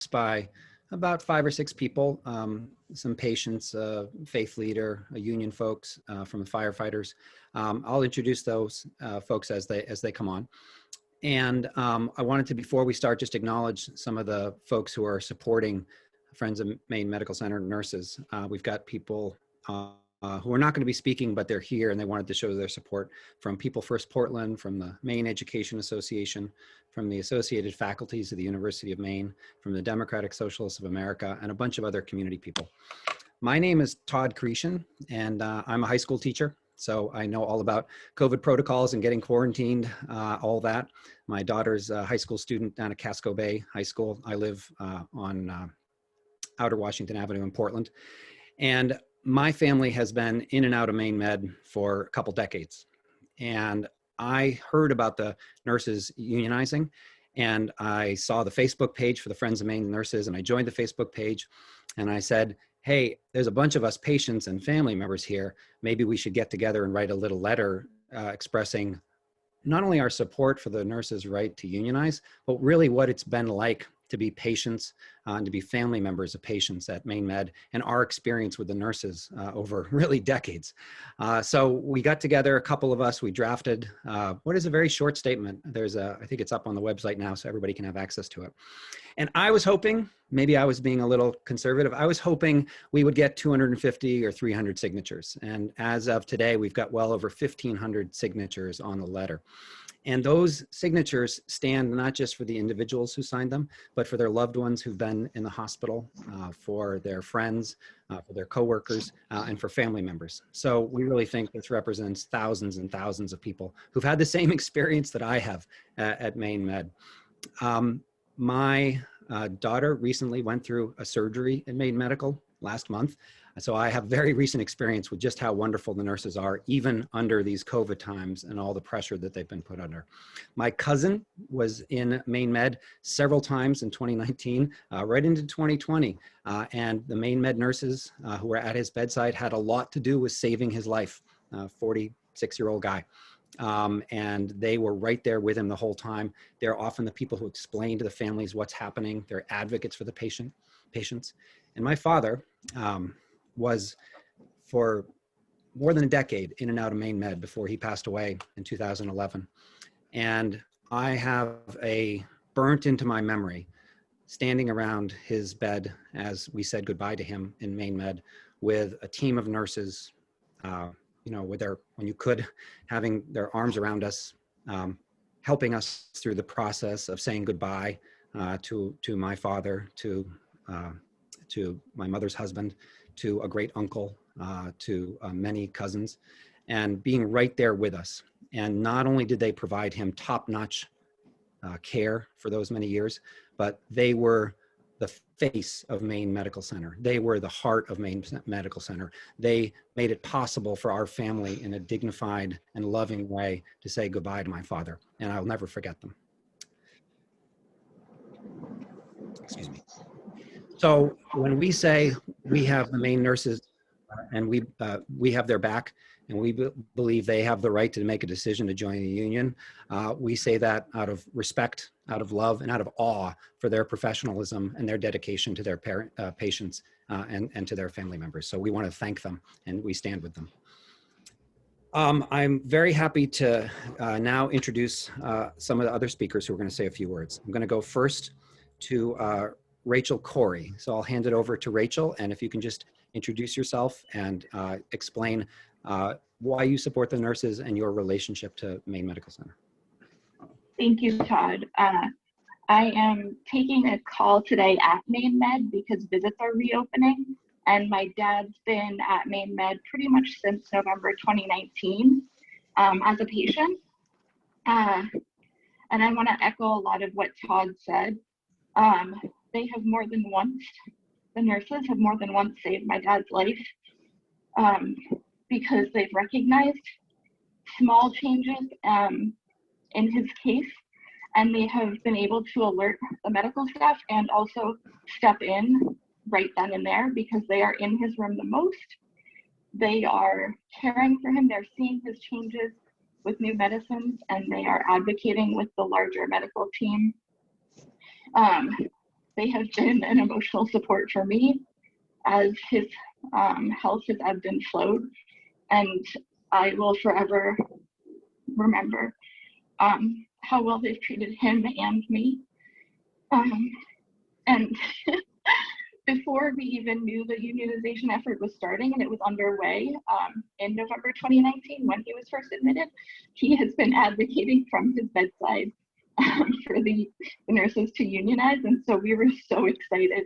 by about 5 or 6 people, some patients, faith leader, union folks from the firefighters. I'll introduce those folks as they come on. And I wanted to, before we start, just acknowledge some of the folks who are supporting Friends of Maine Medical Center nurses. We've got people who are not going to be speaking, but they're here and they wanted to show their support, from People First Portland, from the Maine Education Association, from the Associated Faculties of the University of Maine, from the Democratic Socialists of America, and a bunch of other community people. My name is Todd Cretion, and I'm a high school teacher. So I know all about COVID protocols and getting quarantined, all that. My daughter's a high school student down at Casco Bay High School. I live on Outer Washington Avenue in Portland. And my family has been in and out of Maine Med for a couple decades. And I heard about the nurses unionizing, and I saw the Facebook page for the Friends of Maine Nurses, and I joined the Facebook page, and I said, hey, there's a bunch of us patients and family members here. Maybe we should get together and write a little letter expressing not only our support for the nurses' right to unionize, but really what it's been like to be patients and to be family members of patients at Maine Med, and our experience with the nurses over really decades. So we got together, a couple of us, we drafted what is a very short statement. I think it's up on the website now so everybody can have access to it. And I was hoping, maybe I was being a little conservative, I was hoping we would get 250 or 300 signatures. And as of today, we've got well over 1,500 signatures on the letter. And those signatures stand not just for the individuals who signed them, but for their loved ones who've been in the hospital, for their friends, for their coworkers, and for family members. So we really think this represents thousands and thousands of people who've had the same experience that I have at Maine Med. My daughter recently went through a surgery at Maine Medical last month. So I have very recent experience with just how wonderful the nurses are, even under these COVID times and all the pressure that they've been put under. My cousin was in Maine Med several times in 2019, right into 2020. And the Maine Med nurses who were at his bedside had a lot to do with saving his life, 46-year-old guy. And they were right there with him the whole time. They're often the people who explain to the families what's happening. They're advocates for the patients. And my father was, for more than a decade, in and out of Maine Med before he passed away in 2011. And I have a burnt into my memory standing around his bed as we said goodbye to him in Maine Med with a team of nurses, you know, with when you could, having their arms around us, helping us through the process of saying goodbye to my father, to my mother's husband, to a great uncle, to many cousins, and being right there with us. And not only did they provide him top-notch care for those many years, but they were the face of Maine Medical Center. They were the heart of Maine Medical Center. They made it possible for our family in a dignified and loving way to say goodbye to my father, and I'll never forget them. Excuse me. So when we say we have the Maine nurses and we have their back, and we believe they have the right to make a decision to join the union, we say that out of respect, out of love, and out of awe for their professionalism and their dedication to their patients and to their family members. So we want to thank them, and we stand with them. I'm very happy to now introduce some of the other speakers who are going to say a few words. I'm going to go first to Rachel Corey. So I'll hand it over to Rachel, and if you can just introduce yourself and explain why you support the nurses and your relationship to Maine Medical Center. Thank you, Todd. I am taking a call today at Maine Med because visits are reopening, and my dad's been at Maine Med pretty much since November 2019 as a patient. And I want to echo a lot of what Todd said. They have more than once, the nurses have more than once saved my dad's life because they've recognized small changes in his case, and they have been able to alert the medical staff and also step in right then and there because they are in his room the most. They are caring for him, they're seeing his changes with new medicines, and they are advocating with the larger medical team. they have been an emotional support for me as his health has ebbed and flowed. And I will forever remember how well they've treated him and me. And before we even knew the unionization effort was starting and it was underway in November 2019, when he was first admitted, he has been advocating from his bedside for the nurses to unionize. And so we were so excited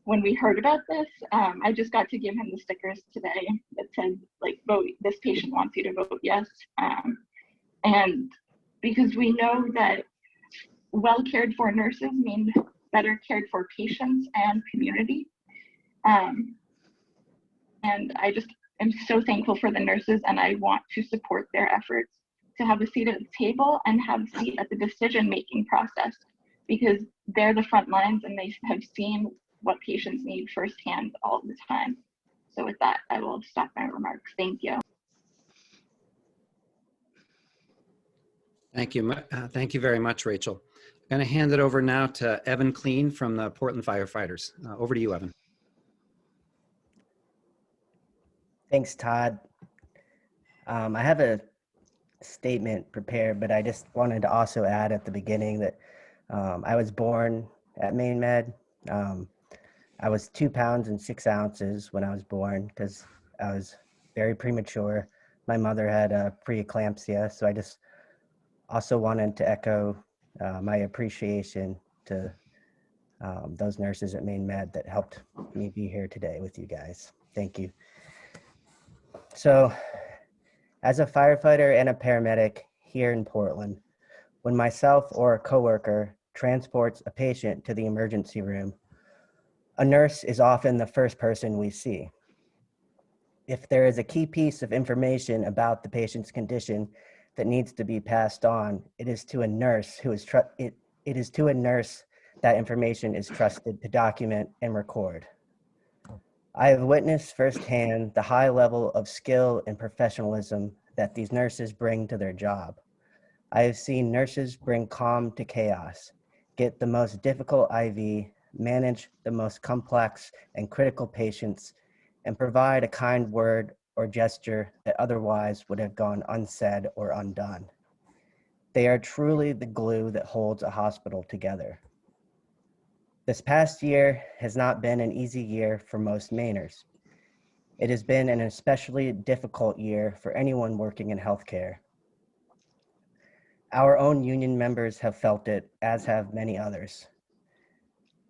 when we heard about this. I just got to give him the stickers today that said, like, vote, this patient wants you to vote yes. And because we know that well cared for nurses mean better cared for patients and community. And I just am so thankful for the nurses, and I want to support their efforts to have a seat at the table and have a seat at the decision-making process, because they're the front lines and they have seen what patients need firsthand all the time. So with that, I will stop my remarks. Thank you. Thank you. Thank you very much, Rachel. I'm going to hand it over now to Evan Kleen from the Portland Firefighters. Over to you, Evan. Thanks, Todd. I have a statement prepared, but I just wanted to also add at the beginning that I was born at Maine Med. I was 2 pounds and 6 ounces when I was born because I was very premature. My mother had a preeclampsia, so I just also wanted to echo my appreciation to those nurses at Maine Med that helped me be here today with you guys. Thank you. So, as a firefighter and a paramedic here in Portland, when myself or a coworker transports a patient to the emergency room, a nurse is often the first person we see. If there is a key piece of information about the patient's condition that needs to be passed on, it is to a nurse who is it is to a nurse that information is trusted to document and record. I have witnessed firsthand the high level of skill and professionalism that these nurses bring to their job. I have seen nurses bring calm to chaos, get the most difficult IV, manage the most complex and critical patients, and provide a kind word or gesture that otherwise would have gone unsaid or undone. They are truly the glue that holds a hospital together. This past year has not been an easy year for most Mainers. It has been an especially difficult year for anyone working in healthcare. Our own union members have felt it, as have many others.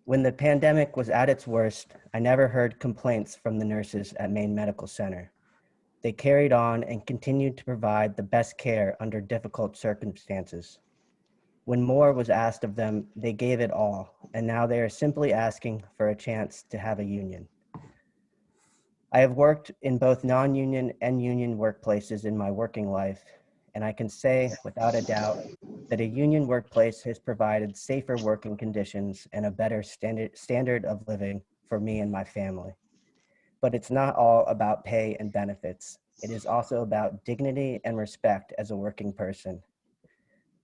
When the pandemic was at its worst, I never heard complaints from the nurses at Maine Medical Center. They carried on and continued to provide the best care under difficult circumstances. When more was asked of them, they gave it all, and now they are simply asking for a chance to have a union. I have worked in both non-union and union workplaces in my working life, and I can say without a doubt that a union workplace has provided safer working conditions and a better standard of living for me and my family. But it's not all about pay and benefits. It is also about dignity and respect as a working person.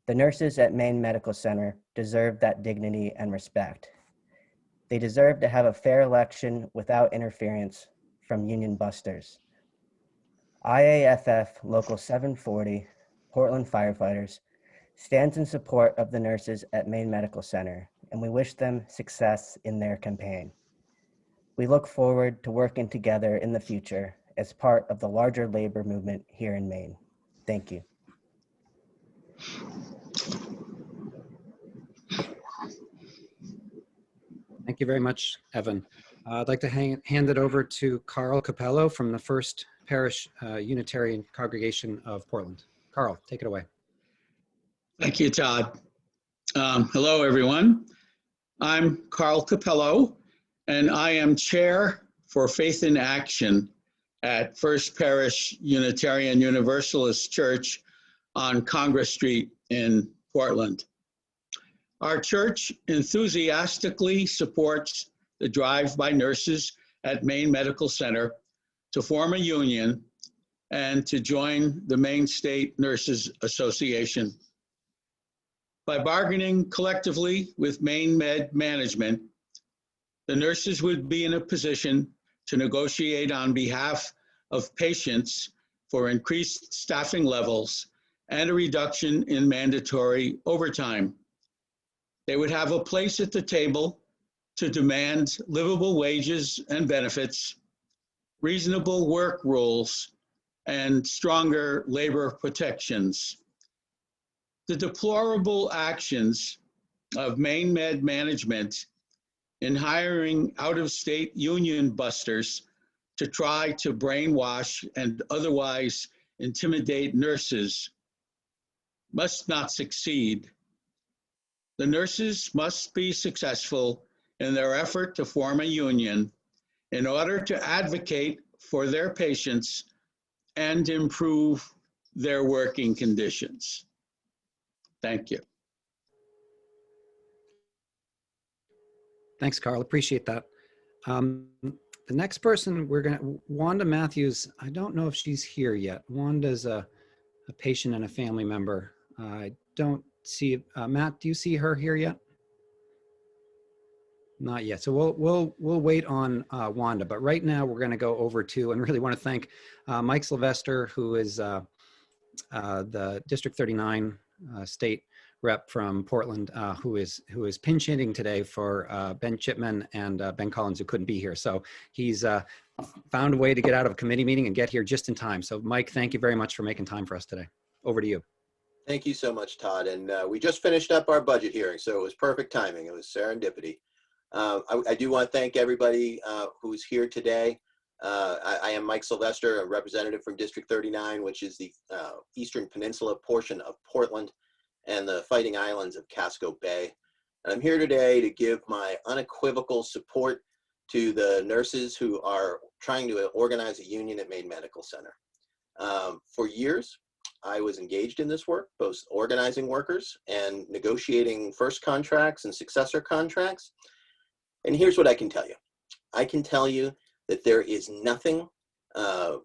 The nurses at Maine Medical Center deserve that dignity and respect. They deserve to have a fair election without interference from union busters. IAFF Local 740, Portland Firefighters, stands in support of the nurses at Maine Medical Center, and we wish them success in their campaign. We look forward to working together in the future as part of the larger labor movement here in Maine. Thank you. Thank you very much, Evan. I'd like to hand it over to Carl Capello from the First Parish Unitarian Congregation of Portland. Carl, take it away. Thank you, Todd. Hello, everyone. I'm Carl Capello, and I am Chair for Faith in Action at First Parish Unitarian Universalist Church on Congress Street in Portland. Our church enthusiastically supports the drive by nurses at Maine Medical Center to form a union and to join the Maine State Nurses Association. By bargaining collectively with Maine Med management, The nurses would be in a position to negotiate on behalf of patients for increased staffing levels and a reduction in mandatory overtime. They would have a place at the table to demand livable wages and benefits, reasonable work rules, and stronger labor protections. The deplorable actions of Maine Med management in hiring out-of-state union busters to try to brainwash and otherwise intimidate nurses must not succeed. The nurses must be successful in their effort to form a union in order to advocate for their patients and improve their working conditions. Thank you. Thanks, Carl. Appreciate that. The next person Wanda Matthews, I don't know if she's here yet. Wanda's a patient and a family member. I don't see, Matt, do you see her here yet? Not yet. So we'll wait on Wanda, but right now we're going to go over to, and really want to thank Mike Sylvester, who is the District 39 state rep from Portland, who is pinch hitting today for Ben Chipman and Ben Collins, who couldn't be here. So he's found a way to get out of a committee meeting and get here just in time. So Mike, thank you very much for making time for us today. Over to you. Thank you so much, Todd. And we just finished up our budget hearing, so it was perfect timing. It was serendipity. I do want to thank everybody who's here today. I am Mike Sylvester, a representative from District 39, which is the Eastern Peninsula portion of Portland and the Fighting Islands of Casco Bay. And I'm here today to give my unequivocal support to the nurses who are trying to organize a union at Maine Medical Center. For years, I was engaged in this work, both organizing workers and negotiating first contracts and successor contracts. And here's what I can tell you. I can tell you that there is nothing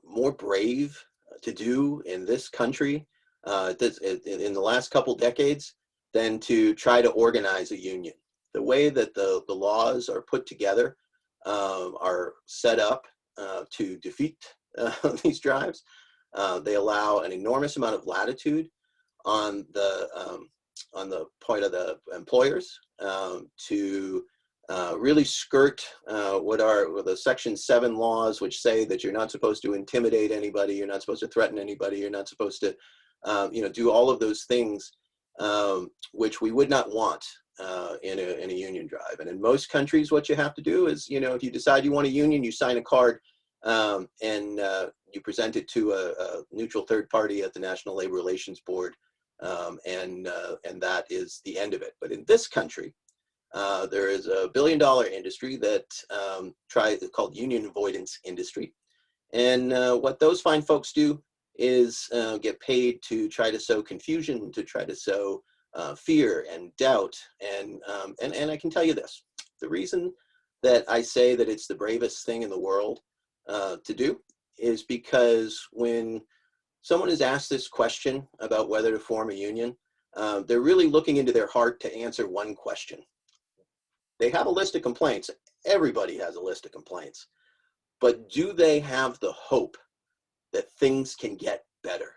more brave to do in this country in the last couple decades than to try to organize a union. The way that the laws are put together are set up to defeat these drives. They allow an enormous amount of latitude on the part of the employers to really skirt what are the Section 7 laws, which say that you're not supposed to intimidate anybody, you're not supposed to threaten anybody, you're not supposed to do all of those things which we would not want in a union drive. And in most countries, what you have to do is, if you decide you want a union, you sign a card and you present it to a neutral third party at the National Labor Relations Board, and that is the end of it. But in this country, there is a billion-dollar industry that called union avoidance industry. And what those fine folks do is get paid to try to sow confusion, to try to sow fear and doubt. And I can tell you this, the reason that I say that it's the bravest thing in the world to do is because when someone is asked this question about whether to form a union, they're really looking into their heart to answer one question. They have a list of complaints. Everybody has a list of complaints. But do they have the hope that things can get better?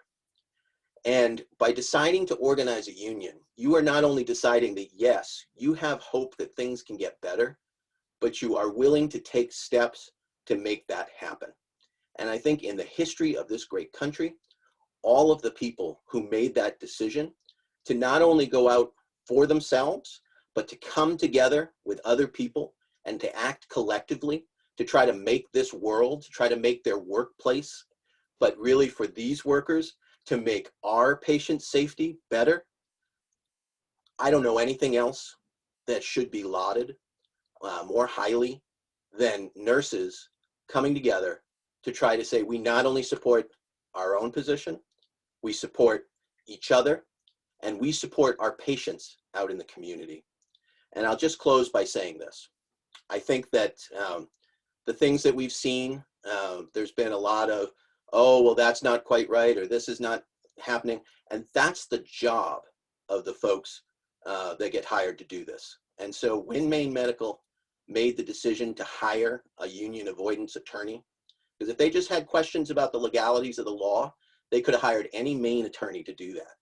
And by deciding to organize a union, you are not only deciding that, yes, you have hope that things can get better, but you are willing to take steps to make that happen. And I think in the history of this great country, all of the people who made that decision to not only go out for themselves, but to come together with other people and to act collectively to try to make this world, to try to make their workplace, but really for these workers to make our patient safety better. I don't know anything else that should be lauded more highly than nurses coming together to try to say we not only support our own position, we support each other, and we support our patients out in the community. And I'll just close by saying this. I think that the things that we've seen, there's been a lot of, oh, well, that's not quite right, or this is not happening. And that's the job of the folks that get hired to do this. And so when Maine Medical made the decision to hire a union avoidance attorney. Because if they just had questions about the legalities of the law, they could have hired any Maine attorney to do that.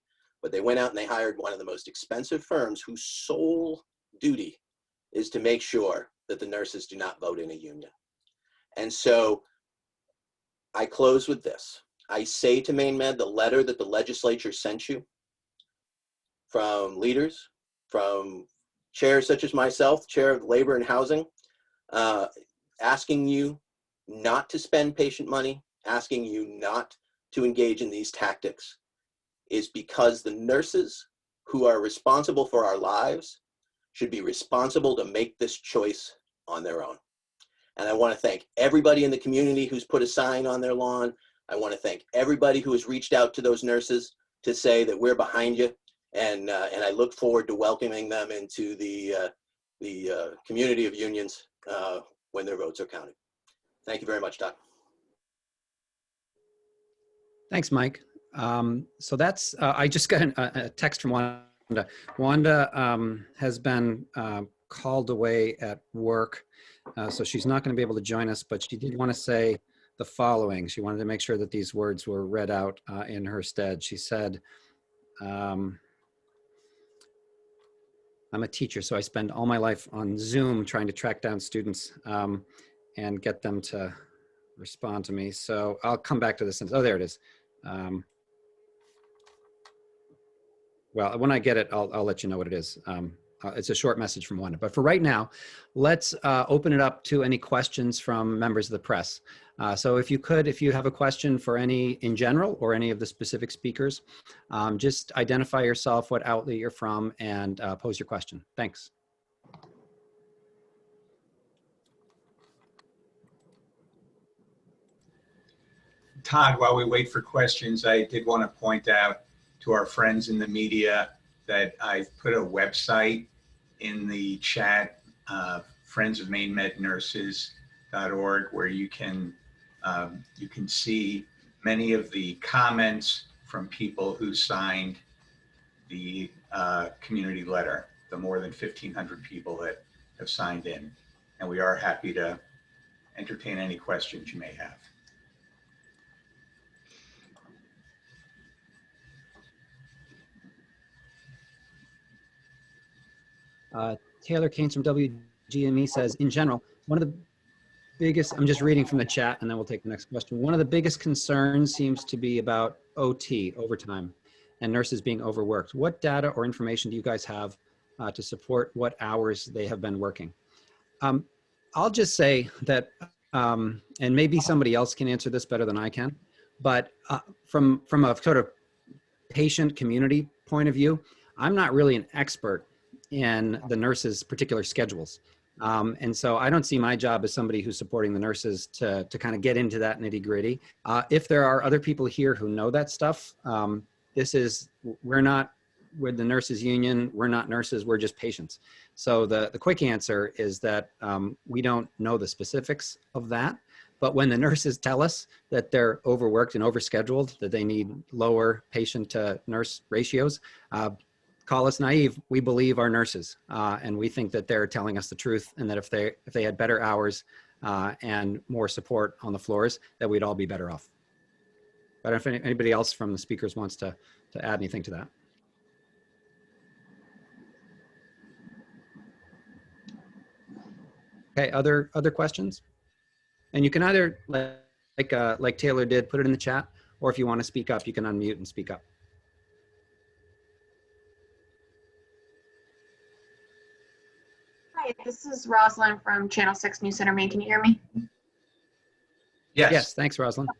But they went out and they hired one of the most expensive firms whose sole duty is to make sure that the nurses do not vote in a union. And so I close with this. I say to Maine Med, the letter that the legislature sent you from leaders, from chairs such as myself, chair of labor and housing, asking you not to spend patient money, asking you not to engage in these tactics, is because the nurses who are responsible for our lives should be responsible to make this choice on their own. And I want to thank everybody in the community who's put a sign on their lawn. I want to thank everybody who has reached out to those nurses to say that we're behind you. And I look forward to welcoming them into the community of unions when their votes are counted. Thank you very much, Todd. Thanks, Mike. So that's, I just got a text from Wanda. Wanda has been called away at work, so she's not going to be able to join us, but she did want to say the following. She wanted to make sure that these words were read out in her stead. She said, I'm a teacher, so I spend all my life on Zoom trying to track down students and get them to respond to me. So I'll come back to this. Oh, there it is. Well, when I get it, I'll let you know what it is. It's a short message from Wanda. But for right now, let's open it up to any questions from members of the press. So if you have a question for any in general or any of the specific speakers, just identify yourself, what outlet you're from, and pose your question. Thanks. Todd, while we wait for questions, I did want to point out to our friends in the media that I've put a website in the chat, friendsofmainemednurses.org, where you can see many of the comments from people who signed the community letter, the more than 1,500 people that have signed in. And we are happy to entertain any questions you may have. Taylor Keynes from WGME says, in general, one of the biggest, I'm just reading from the chat and then we'll take the next question. One of the biggest concerns seems to be about OT, overtime, and nurses being overworked. What data or information do you guys have to support what hours they have been working? I'll just say that, and maybe somebody else can answer this better than I can, but from a sort of patient community point of view, I'm not really an expert in the nurses' particular schedules. And so I don't see my job as somebody who's supporting the nurses to kind of get into that nitty-gritty. If there are other people here who know that stuff, we're not with the nurses union, we're not nurses, we're just patients. So the quick answer is that we don't know the specifics of that. But when the nurses tell us that they're overworked and overscheduled, that they need lower patient to nurse ratios, call us naive. We believe our nurses, and we think that they're telling us the truth, and that if they had better hours and more support on the floors, that we'd all be better off. But if anybody else from the speakers wants to add anything to that. Okay, other questions? And you can either, like Taylor did, put it in the chat, or if you want to speak up, you can unmute and speak up. Hi, this is Rosalind from Channel 6 News Center, Maine. Can you hear me? Yes. Yes, thanks, Rosalind.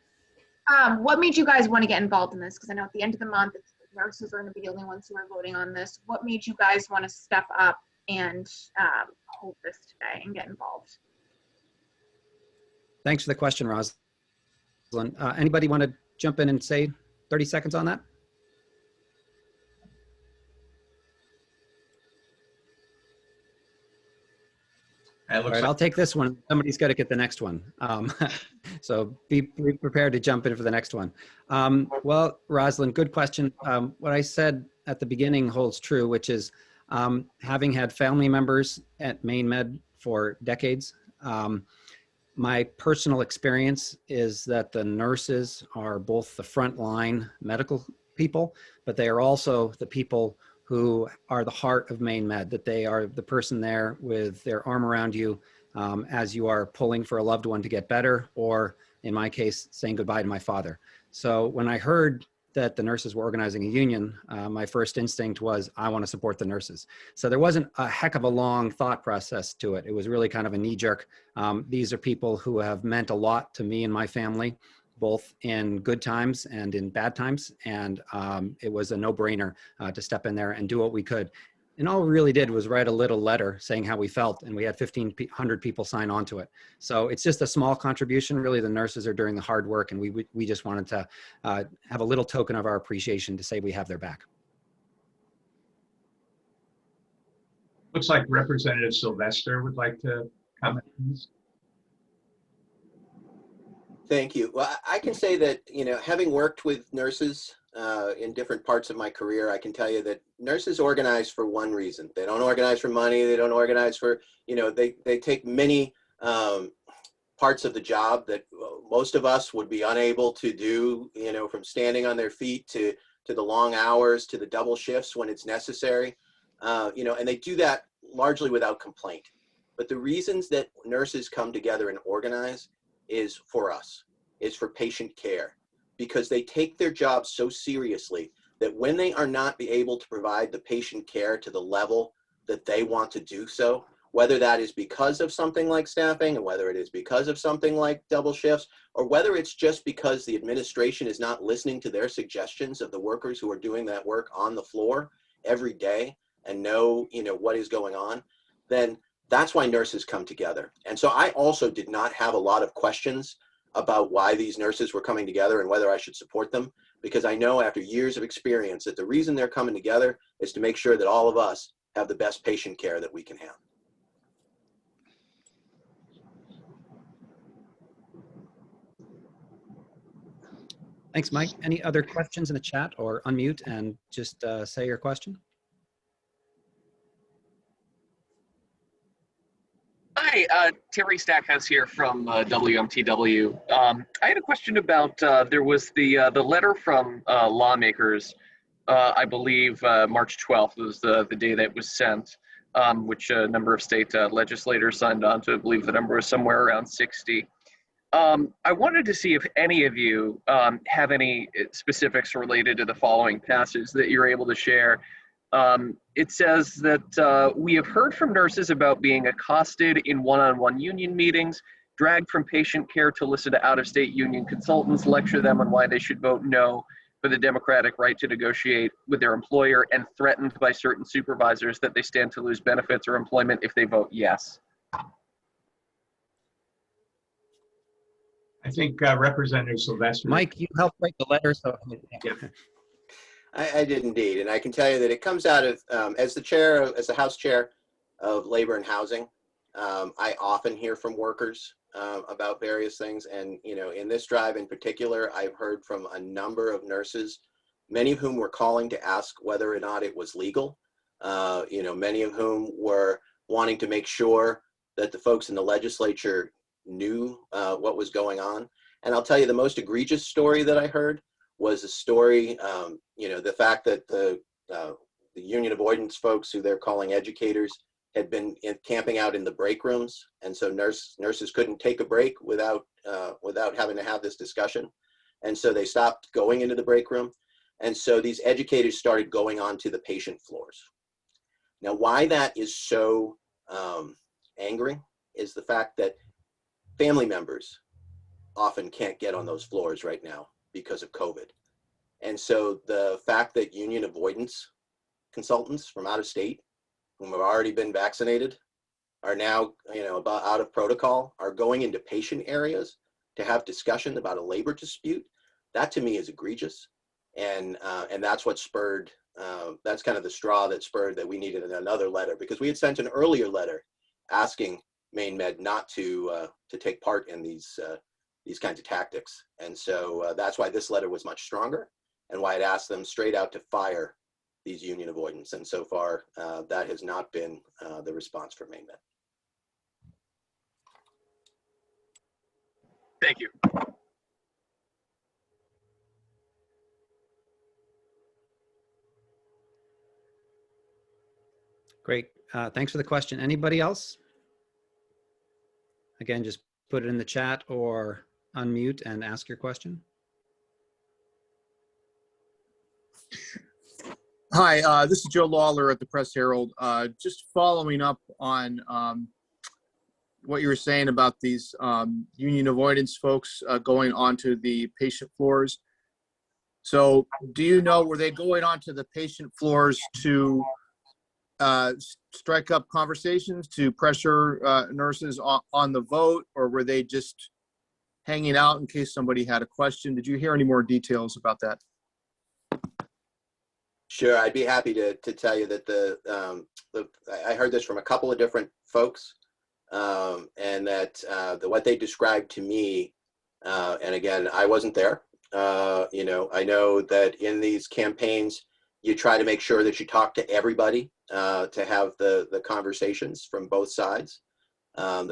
What made you guys want to get involved in this? Because I know at the end of the month, nurses are going to be the only ones who are voting on this. What made you guys want to step up and hold this today and get involved? Thanks for the question, Rosalind. Anybody want to jump in and say 30 seconds on that? All right, I'll take this one. Somebody's got to get the next one. So be prepared to jump in for the next one. Well, Rosalind, good question. What I said at the beginning holds true, which is having had family members at Maine Med for decades. My personal experience is that the nurses are both the frontline medical people, but they are also the people who are the heart of Maine Med, that they are the person there with their arm around you as you are pulling for a loved one to get better, or in my case, saying goodbye to my father. So when I heard that the nurses were organizing a union, my first instinct was, I want to support the nurses. So there wasn't a heck of a long thought process to it. It was really kind of a knee jerk. These are people who have meant a lot to me and my family, both in good times and in bad times. And it was a no-brainer to step in there and do what we could. And all we really did was write a little letter saying how we felt, and we had 1,500 people sign on to it. So it's just a small contribution. Really, the nurses are doing the hard work, and we just wanted to have a little token of our appreciation to say we have their back. Looks like Representative Sylvester would like to comment on this. Thank you. Well, I can say that, having worked with nurses in different parts of my career, I can tell you that nurses organize for one reason. They don't organize for money. They don't organize for, they take many parts of the job that most of us would be unable to do, from standing on their feet to the long hours, to the double shifts when it's necessary, and they do that largely without complaint. But the reasons that nurses come together and organize is for us, is for patient care, because they take their job so seriously that when they are not able to provide the patient care to the level that they want to do so, whether that is because of something like staffing, and whether it is because of something like double shifts, or whether it's just because the administration is not listening to their suggestions of the workers who are doing that work on the floor every day and know, what is going on, then that's why nurses come together. And so I also did not have a lot of questions about why these nurses were coming together and whether I should support them, because I know after years of experience that the reason they're coming together is to make sure that all of us have the best patient care that we can have. Thanks, Mike. Any other questions in the chat, or unmute and just say your question? Hi, Terry Stackhouse here from WMTW. I had a question about, there was the letter from lawmakers, I believe March 12th was the day that it was sent, which a number of state legislators signed on to. I believe the number was somewhere around 60. I wanted to see if any of you have any specifics related to the following passage that you're able to share. It says that we have heard from nurses about being accosted in one-on-one union meetings, dragged from patient care to listen to out-of-state union consultants lecture them on why they should vote no for the democratic right to negotiate with their employer, and threatened by certain supervisors that they stand to lose benefits or employment if they vote yes. I think Representative Sylvester. Mike, you helped write the letter, so. Yeah. I did indeed, and I can tell you that it comes out of, as the House Chair of Labor and Housing, I often hear from workers about various things, and in this drive in particular, I've heard from a number of nurses, many of whom were calling to ask whether or not it was legal, many of whom were wanting to make sure that the folks in the legislature knew what was going on. And I'll tell you, the most egregious story that I heard was a story, the fact that the union avoidance folks, who they're calling educators, had been camping out in the break rooms, and so nurses couldn't take a break without having to have this discussion, and so they stopped going into the break room, and so these educators started going onto the patient floors. Now, why that is so angering is the fact that family members often can't get on those floors right now because of COVID. And so the fact that union avoidance consultants from out of state, whom have already been vaccinated, are now, about out of protocol, are going into patient areas to have discussion about a labor dispute, that to me is egregious. And that's what spurred, that's kind of the straw that spurred that we needed another letter, because we had sent an earlier letter asking Maine Med not to take part in these kinds of tactics. And so that's why this letter was much stronger, and why it asked them straight out to fire these union avoidance. And so far, that has not been the response from Maine Med. Thank you. Great. Thanks for the question. Anybody else? Again, just put it in the chat or unmute and ask your question. Hi, this is Joe Lawler at the Press Herald. Just following up on what you were saying about these union avoidance folks going onto the patient floors. So do you know, were they going onto the patient floors to strike up conversations, to pressure nurses on the vote, or were they just hanging out in case somebody had a question? Did you hear any more details about that? Sure, I'd be happy to tell you that I heard this from a couple of different folks, and that what they described to me, and again, I wasn't there. You know, I know that in these campaigns, you try to make sure that you talk to everybody to have the conversations from both sides, and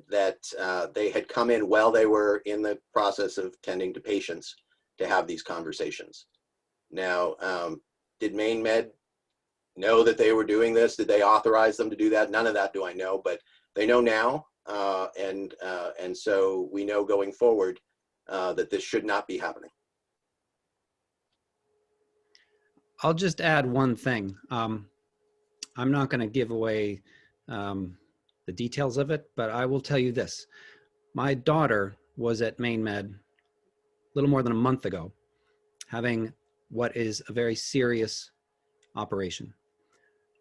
that they had come in while they were in the process of tending to patients to have these conversations. Now, did Maine Med know that they were doing this? Did they authorize them to do that? None of that do I know, but they know now, and so we know going forward that this should not be happening. I'll just add one thing. I'm not going to give away the details of it, but I will tell you this. My daughter was at Maine Med a little more than a month ago, having what is a very serious operation.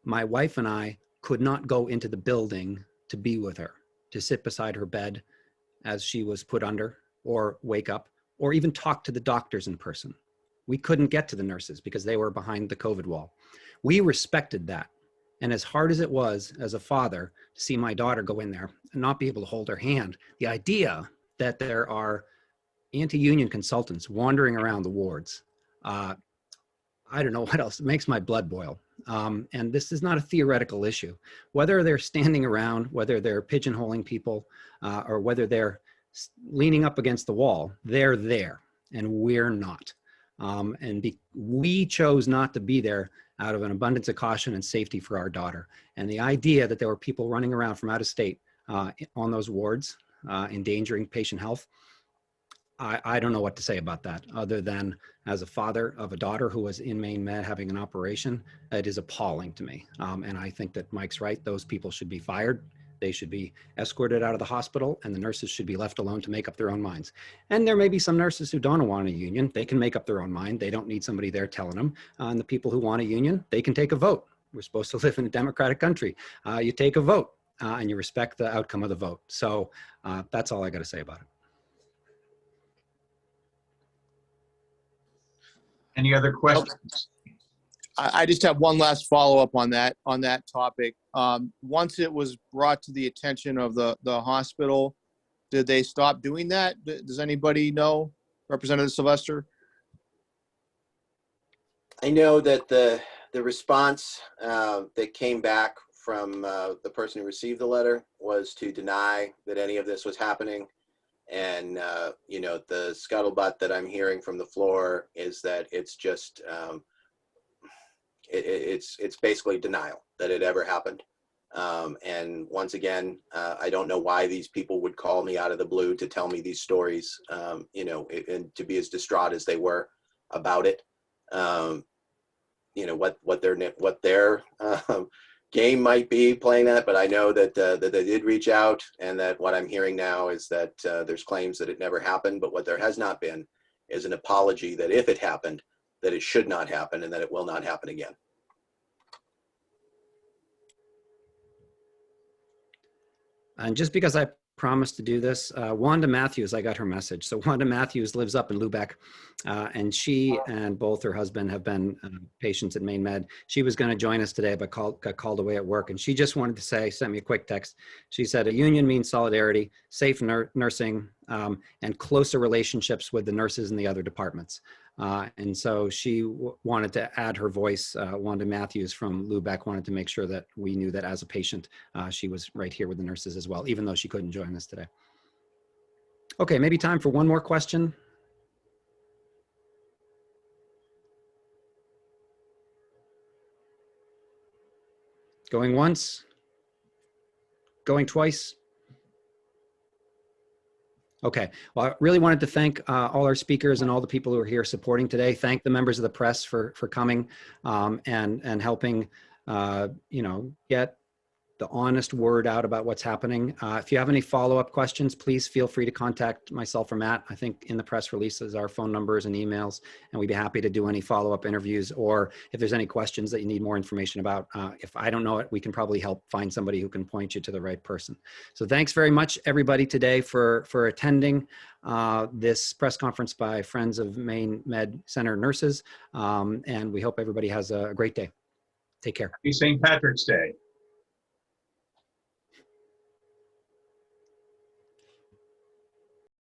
My wife and I could not go into the building to be with her, to sit beside her bed as she was put under, or wake up, or even talk to the doctors in person. We couldn't get to the nurses because they were behind the COVID wall. We respected that. And as hard as it was as a father to see my daughter go in there and not be able to hold her hand, the idea that there are anti-union consultants wandering around the wards, I don't know what else, it makes my blood boil. And this is not a theoretical issue. Whether they're standing around, whether they're pigeonholing people, or whether they're leaning up against the wall, they're there and we're not. We chose not to be there out of an abundance of caution and safety for our daughter. And the idea that there were people running around from out of state on those wards, endangering patient health, I don't know what to say about that, other than as a father of a daughter who was in Maine Med having an operation, it is appalling to me. And I think that Mike's right. Those people should be fired. They should be escorted out of the hospital, and the nurses should be left alone to make up their own minds. And there may be some nurses who don't want a union. They can make up their own mind. They don't need somebody there telling them. And the people who want a union, they can take a vote. We're supposed to live in a democratic country. You take a vote and you respect the outcome of the vote. So that's all I got to say about it. Any other questions? I just have one last follow-up on that topic. Once it was brought to the attention of the hospital, did they stop doing that? Does anybody know, Representative Sylvester? I know that the response that came back from the person who received the letter was to deny that any of this was happening. And, you know, the scuttlebutt that I'm hearing from the floor is that it's just, it's basically denial that it ever happened. And once again, I don't know why these people would call me out of the blue to tell me these stories, you know, and to be as distraught as they were about it. You know, what their game might be playing that, but I know that that they did reach out, and that what I'm hearing now is that there's claims that it never happened, but what there has not been is an apology that if it happened, that it should not happen and that it will not happen again. And just because I promised to do this, Wanda Matthews, I got her message. So Wanda Matthews lives up in Lubec, and she and both her husband have been patients at Maine Med. She was going to join us today, but got called away at work. And she just wanted to say, sent me a quick text. She said, a union means solidarity, safe nursing, and closer relationships with the nurses in the other departments. And so she wanted to add her voice. Wanda Matthews from Lubec wanted to make sure that we knew that as a patient, she was right here with the nurses as well, even though she couldn't join us today. Okay, maybe time for one more question. Going once, going twice. Okay, well, I really wanted to thank all our speakers and all the people who are here supporting today. Thank the members of the press for coming and helping, you know, get the honest word out about what's happening. If you have any follow-up questions, please feel free to contact myself or Matt. I think in the press releases our phone numbers and emails, and we'd be happy to do any follow-up interviews, or if there's any questions that you need more information about. If I don't know it, we can probably help find somebody who can point you to the right person. So thanks very much, everybody, today for attending this press conference by Friends of Maine Med Center Nurses, and we hope everybody has a great day. Take care. Happy St. Patrick's Day.